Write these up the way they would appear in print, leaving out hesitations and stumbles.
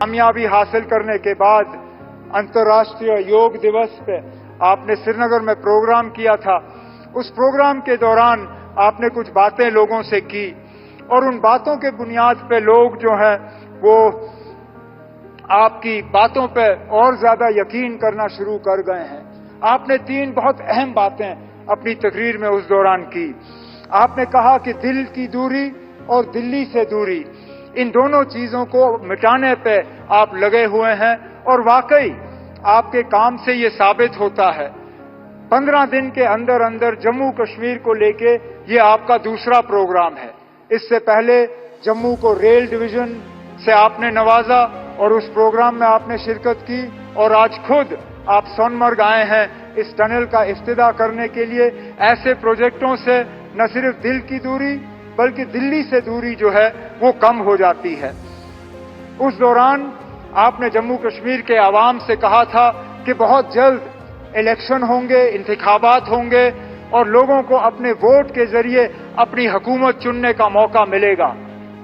कामयाबी हासिल करने के बाद अंतर्राष्ट्रीय योग दिवस पे आपने श्रीनगर में प्रोग्राम किया था। उस प्रोग्राम के दौरान आपने कुछ बातें लोगों से की और उन बातों के बुनियाद पे लोग जो हैं वो आपकी बातों पे और ज्यादा यकीन करना शुरू कर गए हैं। आपने 3 बहुत अहम बातें अपनी तकरीर में उस दौरान की। आपने कहा कि दिल की दूरी और दिल्ली से दूरी, इन दोनों चीजों को मिटाने पे आप लगे हुए हैं और वाकई आपके काम से ये साबित होता है। 15 दिन के अंदर अंदर जम्मू कश्मीर को लेके ये आपका दूसरा प्रोग्राम है। इससे पहले जम्मू को रेल डिवीजन से आपने नवाजा और उस प्रोग्राम में आपने शिरकत की और आज खुद आप सोनमर्ग आए हैं इस टनल का इफ्तिताह करने के लिए। ऐसे प्रोजेक्टों से न सिर्फ दिल की दूरी बल्कि दिल्ली से दूरी जो है वो कम हो जाती है। उस दौरान आपने जम्मू कश्मीर के आवाम से कहा था कि बहुत जल्द इलेक्शन होंगे, इंतखाबात होंगे और लोगों को अपने वोट के जरिए अपनी हुकूमत चुनने का मौका मिलेगा।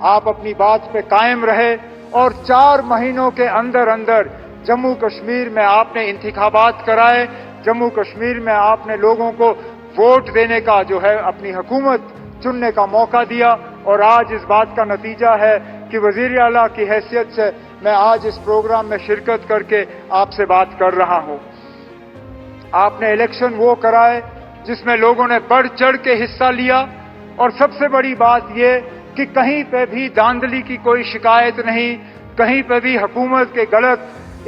आप अपनी बात पे कायम रहे और 4 महीनों के अंदर अंदर जम्मू कश्मीर में आपने इंतखाबात कराए। जम्मू कश्मीर में आपने लोगों को वोट देने का जो है अपनी हुकूमत चुनने का मौका दिया और आज इस बात का नतीजा है कि वजीर आला की हैसियत से मैं आज इस प्रोग्राम में शिरकत करके आपसे बात कर रहा हूं। आपने इलेक्शन वो कराए जिसमें लोगों ने बढ़ चढ़ के हिस्सा लिया और सबसे बड़ी बात ये कि कहीं पे भी धांधली की कोई शिकायत नहीं, कहीं पे भी हुकूमत के गलत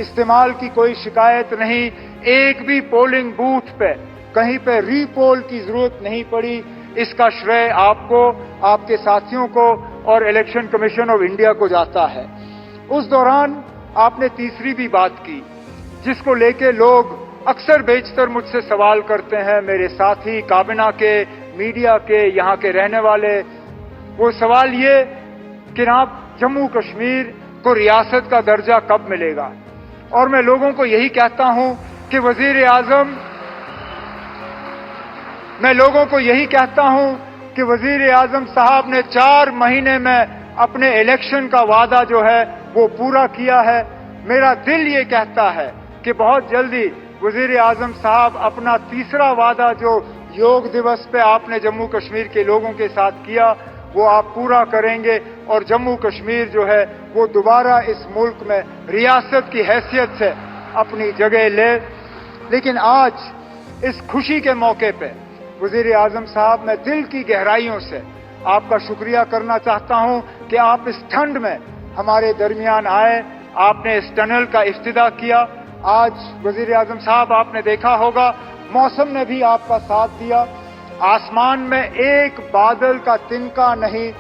इस्तेमाल की कोई शिकायत नहीं। एक भी पोलिंग बूथ पे कहीं पे रीपोल की जरूरत नहीं पड़ी। इसका श्रेय आपको, आपके साथियों को और इलेक्शन कमीशन ऑफ इंडिया को जाता है। उस दौरान आपने तीसरी भी बात की जिसको लेके लोग अक्सर बेशतर मुझसे सवाल करते हैं, मेरे साथी काबिना के, मीडिया के, यहाँ के रहने वाले। वो सवाल ये कि आप जम्मू कश्मीर को रियासत का दर्जा कब मिलेगा। और मैं लोगों को यही कहता हूं कि वजीर आजम साहब ने 4 महीने में अपने इलेक्शन का वादा जो है वो पूरा किया है। मेरा दिल ये कहता है कि बहुत जल्दी वजीर आजम साहब अपना तीसरा वादा जो योग दिवस पे आपने जम्मू कश्मीर के लोगों के साथ किया वो आप पूरा करेंगे और जम्मू कश्मीर जो है वो दोबारा इस मुल्क में रियासत की हैसियत से अपनी जगह ले। लेकिन आज इस खुशी के मौके पे वजीर आजम साहब, मैं दिल की गहराइयों से आपका शुक्रिया करना चाहता हूं कि आप इस ठंड में हमारे दरमियान आए, आपने इस टनल का इफ्तिताह किया। आज वजीर आजम साहब आपने देखा होगा मौसम ने भी आपका साथ दिया। आसमान में एक बादल का तिनका नहीं।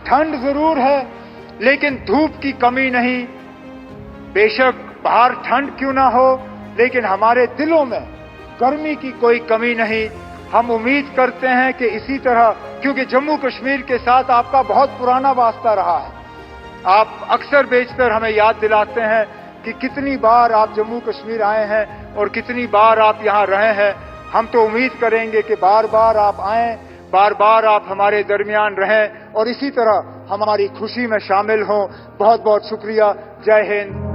ठंड जरूर है लेकिन धूप की कमी नहीं। बेशक बाहर ठंड क्यों ना हो लेकिन हमारे दिलों में गर्मी की कोई कमी नहीं। हम उम्मीद करते हैं कि इसी तरह, क्योंकि जम्मू कश्मीर के साथ आपका बहुत पुराना वास्ता रहा है। आप अक्सर बेशतर हमें याद दिलाते हैं कि कितनी बार आप जम्मू कश्मीर आए हैं और कितनी बार आप यहां रहे हैं। हम तो उम्मीद करेंगे कि बार बार आप आएं, बार बार आप हमारे दरमियान रहें और इसी तरह हमारी खुशी में शामिल हों। बहुत बहुत शुक्रिया। जय हिंद।